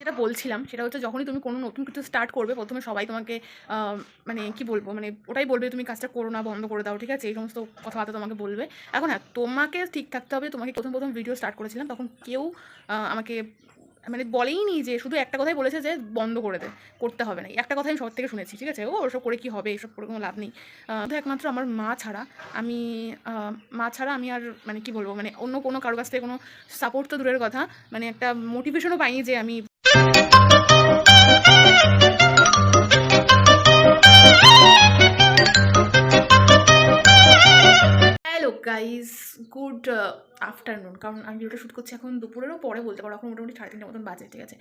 যেটা বলছিলাম সেটা হচ্ছে যখনই তুমি কোনো নতুন কিছু স্টার্ট করবে প্রথমে সবাই তোমাকে মানে কি বলবো মানে ওটাই বলবে তুমি কাজটা করো না, বন্ধ করে দাও, ঠিক আছে, এই সমস্ত কথাবার্তা তোমাকে বলবে। এখন হ্যাঁ, তোমাকে ঠিক থাকতে হবে। তোমাকে প্রথম প্রথম ভিডিও স্টার্ট করেছিলাম তখন কেউ আমাকে মানে বলেই নি, যে শুধু একটা কথাই বলেছে যে বন্ধ করে দে, করতে হবে না, একটা কথাই আমি সবার থেকে শুনেছি, ঠিক আছে, ও ওসব করে কি হবে, এসব করে কোনো লাভ নেই। তো একমাত্র আমার মা ছাড়া আমি আমি আর মানে কি বলবো মানে অন্য কোনো কারোর কাছ থেকে কোনো সাপোর্ট তো দূরের কথা, মানে একটা মোটিভেশনও পাইনি যে আমি হ্যালো গাইজ, গুড আফটারনুন। কারণ আমি ভিডিওটা শ্যুট করছি এখন দুপুরেরও পরে বলতে পারো, এখন মোটামুটি 3:30 মতন বাজে, ঠিক আছে।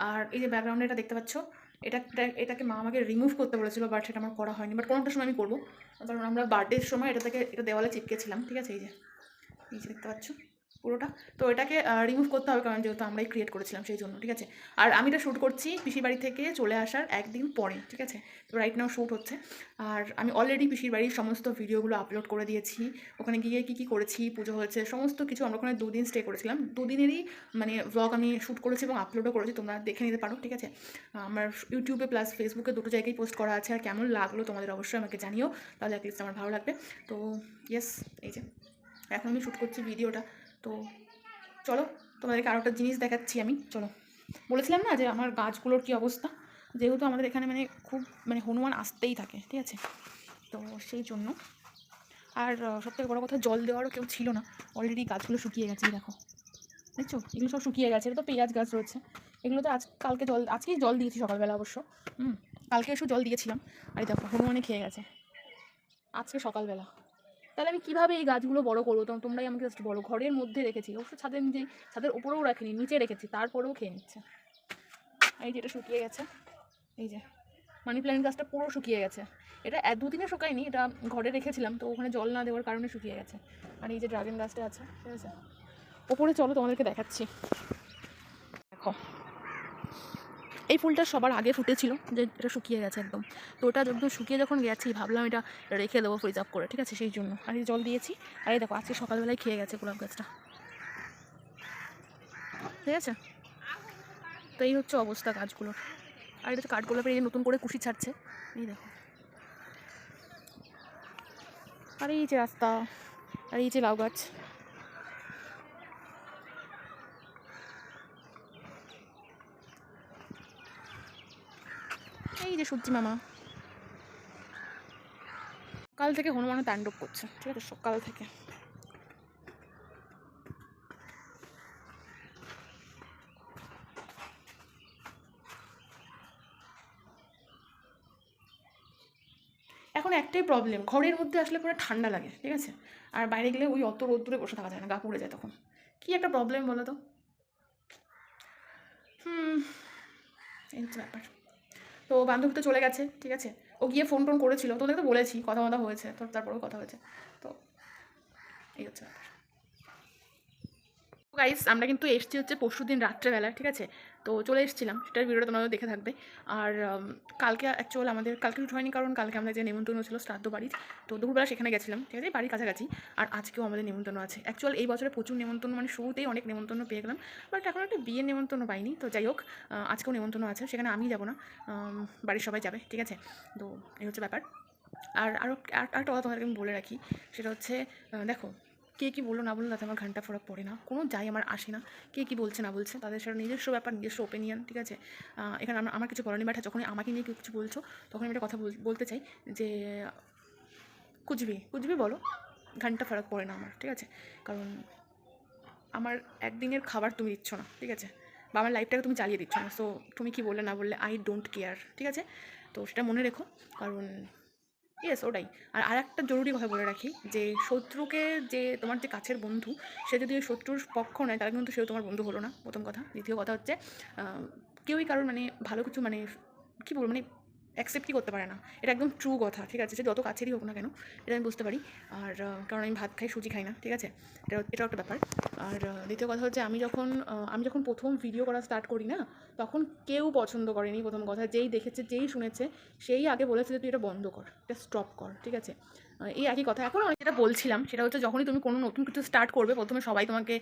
আর এই যে ব্যাকগ্রাউন্ডে এটা দেখতে পাচ্ছ, এটাকে মা আমাকে রিমুভ করতে বলেছিল, বাট সেটা আমার করা হয়নি, বাট কোনো একটা সময় আমি করবো। কারণ আমরা বার্থডের সময় এটা দেওয়ালে চিপকেছিলাম, ঠিক আছে, এই যে দেখতে পাচ্ছ পুরোটা। তো এটাকে রিমুভ করতে হবে, কারণ যেহেতু আমরাই ক্রিয়েট করেছিলাম সেই জন্য, ঠিক আছে। আর আমি এটা শ্যুট করছি পিসির বাড়ি থেকে চলে আসার একদিন পরে, ঠিক আছে। তো রাইট নাও শ্যুট হচ্ছে। আর আমি অলরেডি পিসির বাড়ির সমস্ত ভিডিওগুলো আপলোড করে দিয়েছি। ওখানে গিয়ে কী কী করেছি, পুজো হয়েছে, সমস্ত কিছু। আমরা ওখানে 2 দিন স্টে করেছিলাম, 2 দিনেরই মানে ব্লগ আমি শ্যুট করেছি এবং আপলোডও করেছি, তোমরা দেখে নিতে পারো, ঠিক আছে। আমার ইউটিউবে প্লাস ফেসবুকে দুটো জায়গায় পোস্ট করা আছে। আর কেমন লাগলো তোমাদের অবশ্যই আমাকে জানিও, তাহলে অ্যাটলিস্ট আমার ভালো লাগবে। তো ইয়েস, এই যে এখন আমি শ্যুট করছি ভিডিওটা। তো চলো তোমাদেরকে আরও একটা জিনিস দেখাচ্ছি আমি, চলো। বলেছিলাম না যে আমার গাছগুলোর কী অবস্থা, যেহেতু আমাদের এখানে মানে খুব মানে হনুমান আসতেই থাকে, ঠিক আছে, তো সেই জন্য। আর সবথেকে বড়ো কথা, জল দেওয়ারও কেউ ছিল না, অলরেডি গাছগুলো শুকিয়ে গেছে, দেখো, দেখছো, এগুলো সব শুকিয়ে গেছে। এটা তো পেঁয়াজ গাছ রয়েছে, এগুলোতে আজকেই জল দিয়েছি সকালবেলা অবশ্য। কালকে এসে জল দিয়েছিলাম। আর এই দেখো হনুমানে খেয়ে গেছে আজকে সকালবেলা। তাহলে আমি কীভাবে এই গাছগুলো বড় করবো? তোমরাই আমাকে জাস্ট বলো। ঘরের মধ্যে রেখেছি, অবশ্য ছাদের উপরেও রাখিনি, নিচে রেখেছি, তারপরেও খেয়ে নিচ্ছে। এই যে এটা শুকিয়ে গেছে, এই যে মানি প্ল্যান্ট গাছটা পুরো শুকিয়ে গেছে। এটা 2 দিনে শুকায়নি, এটা ঘরে রেখেছিলাম তো ওখানে জল না দেওয়ার কারণে শুকিয়ে গেছে। আর এই যে ড্রাগন গাছটা আছে, ঠিক আছে, ওপরে চলো তোমাদেরকে দেখাচ্ছি। দেখো, এই ফুলটা সবার আগে ফুটেছিল, যে এটা শুকিয়ে গেছে একদম। তো ওটা একদম শুকিয়ে যখন গেছি, ভাবলাম এটা রেখে দেবো প্রিজার্ভ করে, ঠিক আছে, সেই জন্য। আর এই জল দিয়েছি। আর এই দেখো আজকে সকালবেলায় খেয়ে গেছে গোলাপ গাছটা, ঠিক আছে। তো এই হচ্ছে অবস্থা গাছগুলোর। আর এটা হচ্ছে কাঠগোলাপের, এই নতুন করে কুশি ছাড়ছে, এই দেখো। আর এই যে রাস্তা, আর এই যে লাউ গাছ। এই যে সূর্যি মামা সকাল থেকে হনুমানের তাণ্ডব করছে, ঠিক আছে, সকাল থেকে। এখন একটাই প্রবলেম, ঘরের মধ্যে আসলে পুরো ঠান্ডা লাগে, ঠিক আছে, আর বাইরে গেলে ওই অত রোদ্দুরে বসে থাকা যায় না, গা পুড়ে যায় তখন। কি একটা প্রবলেম বলো তো। এই হচ্ছে ব্যাপার। তো বান্ধবী তো চলে গেছে, ঠিক আছে, ও গিয়ে ফোন টোন করেছিল, তোদেরকে তো বলেছি, কথা মতো হয়েছে, তোর তারপরেও কথা হয়েছে। তো এই হচ্ছে ব্যাপার। গাইস, আমরা কিন্তু এসেছি হচ্ছে পরশুদিন রাত্রেবেলা, ঠিক আছে। তো চলে এসেছিলাম, সেটার ভিডিওটা তোমরা দেখে থাকবে। আর কালকে অ্যাকচুয়াল আমাদের কালকে শুট হয়নি, কারণ কালকে আমাদের যে নেমন্তন্ন ছিল শ্রাদ্ধ বাড়ির, তো দুপুরবেলা সেখানে গেছিলাম, ঠিক আছে, বাড়ির কাছাকাছি। আর আজকেও আমাদের নেমন্তন্ন আছে। অ্যাকচুয়াল এই বছরে প্রচুর নেমন্তন্ন, মানে শুরুতেই অনেক নেমন্তন্ন পেয়ে গেলাম, বাট এখন একটা বিয়ের নেমন্তন্ন পাইনি। তো যাই হোক, আজকেও নেমন্তন্ন আছে, সেখানে আমি যাবো না, বাড়ির সবাই যাবে, ঠিক আছে। তো এই হচ্ছে ব্যাপার। আর আরেকটা কথা তোমাদেরকে আমি বলে রাখি, সেটা হচ্ছে দেখো, কে কী বললো না বললো তাতে আমার ঘন্টা ফরক পড়ে না, কোনো যাই আমার আসে না। কে কী বলছে না বলছে তাদের সেটা নিজস্ব ব্যাপার, নিজস্ব ওপিনিয়ন, ঠিক আছে। এখানে আমার কিছু বলার নেই, বাট যখনই আমাকে নিয়ে কেউ কিছু বলছো, তখন আমি একটা কথা বলতে চাই যে কুচবি বলো, ঘন্টা ফরক পড়ে না আমার, ঠিক আছে। কারণ আমার একদিনের খাবার তুমি দিচ্ছ না, ঠিক আছে, বা আমার লাইফটাকে তুমি চালিয়ে দিচ্ছ না। সো তুমি কী বললে না বললে, আই ডোন্ট কেয়ার, ঠিক আছে। তো সেটা মনে রেখো, কারণ ইয়েস ওটাই। আর একটা জরুরি কথা বলে রাখি, যে শত্রুকে, যে তোমার যে কাছের বন্ধু, সে যদি ওই শত্রুর পক্ষ নেয়, তাহলে কিন্তু সেও তোমার বন্ধু হলো না, প্রথম কথা। দ্বিতীয় কথা হচ্ছে কেউই কারোর মানে ভালো কিছু মানে কী বলবো মানে অ্যাকসেপ্টই করতে পারে না, এটা একদম ট্রু কথা, ঠিক আছে, সে যত কাছেরই হোক না কেন, এটা আমি বুঝতে পারি। আর কারণ আমি ভাত খাই, সুজি খাই না, ঠিক আছে, এটাও একটা ব্যাপার। আর দ্বিতীয় কথা হচ্ছে, আমি যখন প্রথম ভিডিও করা স্টার্ট করি না, তখন কেউ পছন্দ করেনি, প্রথম কথা। যেই দেখেছে, যেই শুনেছে, সেই আগে বলেছে যে তুই এটা বন্ধ কর, এটা স্টপ কর, ঠিক আছে। এই একই কথা। এখন আমি যেটা বলছিলাম সেটা হচ্ছে যখনই তুমি কোনো নতুন কিছু স্টার্ট করবে, প্রথমে সবাই তোমাকে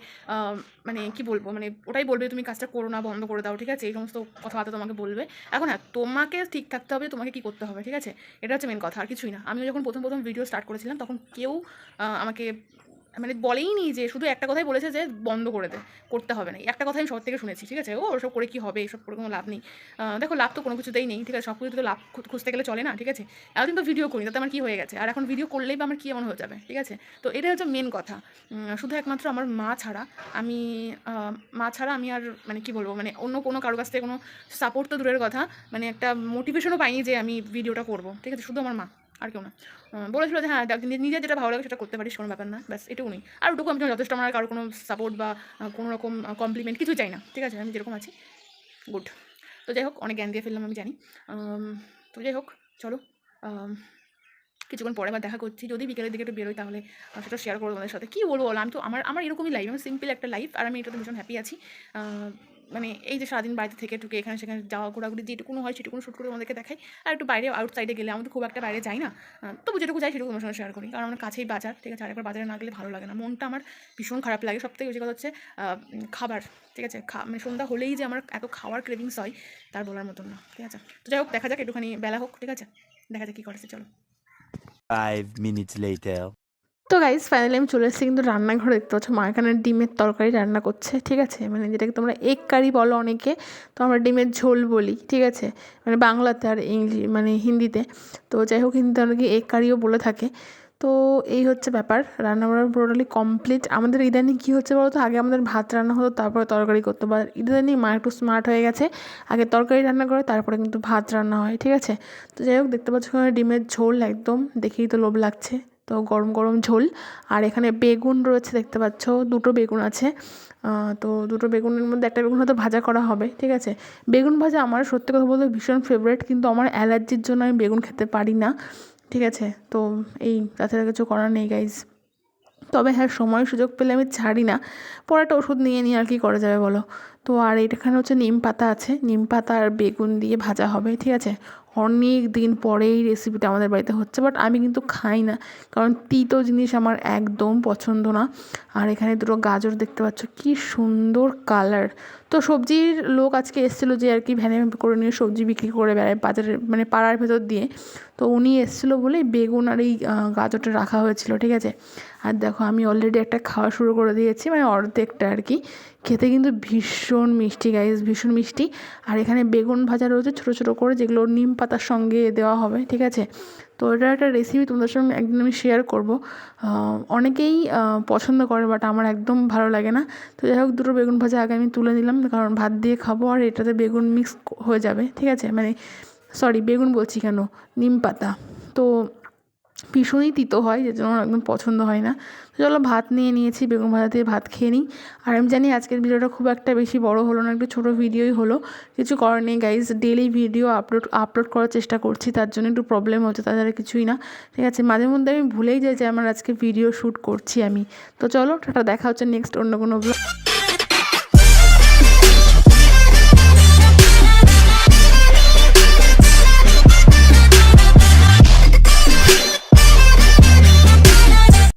মানে কি বলবো, মানে ওটাই বলবে তুমি কাজটা করো না, বন্ধ করে দাও, ঠিক আছে? এই সমস্ত কথাবার্তা তোমাকে বলবে। এখন হ্যাঁ, তোমাকে ঠিক থাকতে হবে, তোমাকে কী করতে হবে, ঠিক আছে? এটা হচ্ছে মেন কথা, আর কিছুই না। আমিও যখন প্রথম ভিডিও স্টার্ট করেছিলাম তখন কেউ আমাকে মানে বলেইনি, যে শুধু একটা কথাই বলেছে যে বন্ধ করে দে, করতে হবে না। এই একটা কথাই আমি সবার থেকে শুনেছি, ঠিক আছে? ও ওসব করে কী হবে, এসব করে কোনো লাভ নেই। দেখো, লাভ তো কোনো কিছুতেই নেই, ঠিক আছে? সব কিছুতে তো লাভ খুঁজতে গেলে চলে না, ঠিক আছে? এতদিন তো ভিডিও করি, তাতে আমার কী হয়ে গেছে? আর এখন ভিডিও করলেই বা আমার কী এমন হয়ে যাবে, ঠিক আছে? তো এটাই হচ্ছে মেন কথা। শুধু একমাত্র আমার আমি মা ছাড়া আমি আর মানে কী বলবো, মানে অন্য কোনো কারোর কাছ থেকে কোনো সাপোর্ট তো দূরের কথা, মানে একটা মোটিভেশনও পাইনি যে আমি ভিডিওটা করবো, ঠিক আছে? শুধু আমার মা, আর কেউ না। বলেছিল যে হ্যাঁ, নিজের যেটা ভালো লাগে সেটা করতে পারিস, কোনো ব্যাপার না, ব্যাস এটুকুনি। আর ওটুকু আমি যথেষ্ট, আমার কারো কোনো সাপোর্ট বা কোনো রকম কমপ্লিমেন্ট কিছুই চাই না, ঠিক আছে? আমি যেরকম আছি গুড। তো যাই হোক, অনেক জ্ঞান দিয়ে ফেললাম আমি জানি। তো যাই হোক, চলো কিছুক্ষণ পরে আবার দেখা করছি। যদি বিকেলের দিকে একটু বেরোই তাহলে সেটা শেয়ার করবো তোমাদের সাথে। কী বলবো বলো, আমি তো আমার এরকমই লাইফ, আমি সিম্পল একটা লাইফ, আর আমি এটাতে ভীষণ হ্যাপি আছি। মানে এই যে সারাদিন বাড়িতে থেকে টুকে এখানে সেখানে যাওয়া ঘোরাঘুরি যেটুকুনো হয় সেটুকুনো শ্যুট করে তোমাদেরকে দেখাই। আর একটু বাইরে আউটসাইডে গেলে, আমি তো খুব একটা বাইরে যাই না, তবু যেটুকু যাই সেটুকু তোমার সঙ্গে শেয়ার করি, কারণ আমার কাছেই বাজার, ঠিক আছে? আর একবার বাজারে না গেলে ভালো লাগে না, মনটা আমার ভীষণ খারাপ লাগে। সবথেকে বেশি কথা হচ্ছে খাবার, ঠিক আছে? মানে সন্ধ্যা হলেই যে আমার এত খাওয়ার ক্রেভিংস হয় তার বলার মতন না, ঠিক আছে? তো যাই হোক, দেখা যাক, একটুখানি বেলা হোক, ঠিক আছে? দেখা যাক কী করেছে, চলো। 5 minutes later. তো গাইস, ফাইনালি আমি চলে এসেছি কিন্তু রান্নাঘরে। দেখতে পাচ্ছ মা এখানে ডিমের তরকারি রান্না করছে, ঠিক আছে? মানে যেটাকে তোমরা এগ কারি বলো অনেকে, তো আমরা ডিমের ঝোল বলি, ঠিক আছে? মানে বাংলাতে, আর মানে হিন্দিতে। তো যাই হোক, হিন্দিতে অনেকে এগ কারিও বলে থাকে। তো এই হচ্ছে ব্যাপার, রান্নাবান্না টোটালি কমপ্লিট। আমাদের ইদানিং কী হচ্ছে বলো তো, আগে আমাদের ভাত রান্না হতো, তারপরে তরকারি করতো, বা ইদানিং মা একটু স্মার্ট হয়ে গেছে, আগে তরকারি রান্না করে তারপরে কিন্তু ভাত রান্না হয়, ঠিক আছে? তো যাই হোক, দেখতে পাচ্ছ এখানে ডিমের ঝোল, একদম দেখেই তো লোভ লাগছে। তো গরম গরম ঝোল, আর এখানে বেগুন রয়েছে, দেখতে পাচ্ছ দুটো বেগুন আছে। তো দুটো বেগুনের মধ্যে একটা বেগুন হয়তো ভাজা করা হবে, ঠিক আছে? বেগুন ভাজা আমার সত্যি কথা বলতে ভীষণ ফেভারিট, কিন্তু আমার অ্যালার্জির জন্য আমি বেগুন খেতে পারি না, ঠিক আছে? তো এই তাছাড়া কিছু করার নেই গাইজ। তবে হ্যাঁ, সময় সুযোগ পেলে আমি ছাড়ি না, পরে একটা ওষুধ নিয়ে নিয়ে আর কি করা যাবে বলো। তো আর এখানে হচ্ছে নিম পাতা আছে, নিম পাতা আর বেগুন দিয়ে ভাজা হবে, ঠিক আছে? অনেক দিন পরে এই রেসিপিটা আমাদের বাড়িতে হচ্ছে, বাট আমি কিন্তু খাই না, কারণ তিতো জিনিস আমার একদম পছন্দ না। আর এখানে দুটো গাজর দেখতে পাচ্ছ, কি সুন্দর কালার। তো সবজির লোক আজকে এসেছিলো, যে আর কি ভ্যানে করে নিয়ে সবজি বিক্রি করে বেড়ায় বাজারে, মানে পাড়ার ভেতর দিয়ে। তো উনি এসেছিলো বলেই বেগুন আর এই গাজরটা রাখা হয়েছিল, ঠিক আছে? আর দেখো, আমি অলরেডি একটা খাওয়া শুরু করে দিয়েছি, মানে অর্ধেকটা আর কি। খেতে কিন্তু ভীষণ মিষ্টি গাইজ, ভীষণ মিষ্টি। আর এখানে বেগুন ভাজা রয়েছে ছোটো ছোটো করে, যেগুলো নিম পাতার সঙ্গে দেওয়া হবে, ঠিক আছে? তো এটা একটা রেসিপি তোমাদের সঙ্গে একদিন আমি শেয়ার করবো। অনেকেই পছন্দ করে, বাট আমার একদম ভালো লাগে না। তো যাই হোক, দুটো বেগুন ভাজা আগে আমি তুলে নিলাম, কারণ ভাত দিয়ে খাবো, আর এটাতে বেগুন মিক্স হয়ে যাবে, ঠিক আছে? মানে সরি, বেগুন বলছি কেন, নিম পাতা। তো ভীষণই তিতো হয়, যে জন্য আমার একদম পছন্দ হয় না। তো চলো, ভাত নিয়ে নিয়েছি, বেগুন ভাজা দিয়ে ভাত খেয়ে নিই। আর আমি জানি আজকের ভিডিওটা খুব একটা বেশি বড় হলো না, একটু ছোটো ভিডিওই হলো। কিছু করার নেই গাইজ, ডেলি ভিডিও আপলোড করার চেষ্টা করছি, তার জন্য একটু প্রবলেম হচ্ছে, তাছাড়া কিছুই না, ঠিক আছে? মাঝে মধ্যে আমি ভুলেই যাই যে আমার আজকে ভিডিও শ্যুট করছি আমি। তো চলো, টাটা, দেখা হচ্ছে নেক্সট অন্য কোনো